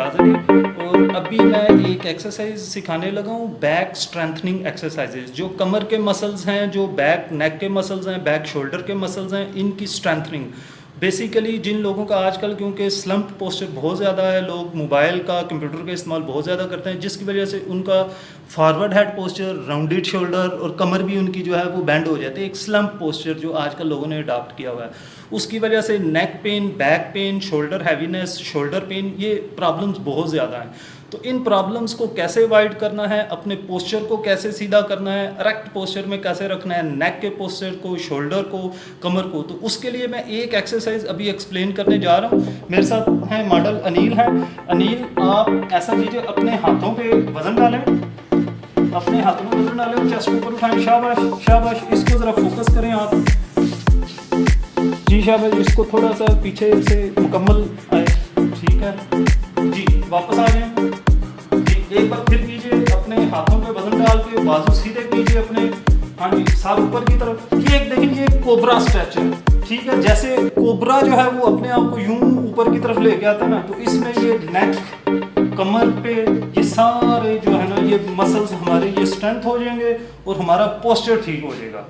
रियाज अली और अभी मैं एक एक्सरसाइज सिखाने लगा हूँ, बैक स्ट्रेंथनिंग एक्सरसाइजेज। जो कमर के मसल्स हैं, जो बैक नेक के मसल्स हैं, बैक शोल्डर के मसल्स हैं, इनकी स्ट्रेंथनिंग। बेसिकली जिन लोगों का आजकल क्योंकि स्लम्प पोस्चर बहुत ज़्यादा है, लोग मोबाइल का कंप्यूटर का इस्तेमाल बहुत ज़्यादा करते हैं, जिसकी वजह से उनका forward head posture, rounded shoulder और कमर भी उनकी जो है वो बेंड हो जाती है। एक स्लम्प पोस्चर जो आजकल लोगों ने अडॉप्ट किया हुआ है, उसकी वजह से neck pain, back pain, shoulder heaviness, shoulder pain, ये प्रॉब्लम्स बहुत ज़्यादा हैं। तो इन प्रॉब्लम्स को कैसे अवॉइड करना है, अपने पोस्चर को कैसे सीधा करना है, करेक्ट पोस्चर में कैसे रखना है, नेक के पोस्चर को, शोल्डर को, कमर को, तो उसके लिए मैं एक एक्सरसाइज अभी एक्सप्लेन करने जा रहा हूँ। मेरे साथ हैं मॉडल अनिल है। अनिल, आप ऐसा कीजिए, अपने हाथों पे वज़न डालें, अपने हाथों में वज़न डालें, चेस्ट ऊपर उठाएं। शाबाश शाबाश, इसको ज़रा फोकस करें आप जी। शाबाश, इसको थोड़ा सा पीछे से मुकम्मल आए, ठीक है जी। वापस आ जाएं जी। एक बार फिर कीजिए, अपने हाथों पे वजन डाल के बाजू सीधे कीजिए अपने, हाँ जी, साथ ऊपर की तरफ। ये एक देखिए, ये कोबरा स्ट्रेच है, ठीक है। जैसे कोबरा जो है वो अपने आप को यूं ऊपर की तरफ लेके आता है ना, तो इसमें ये नेक, कमर पे ये सारे जो है ना ये मसल्स हमारे ये स्ट्रेंथ हो जाएंगे और हमारा पोस्चर ठीक हो जाएगा।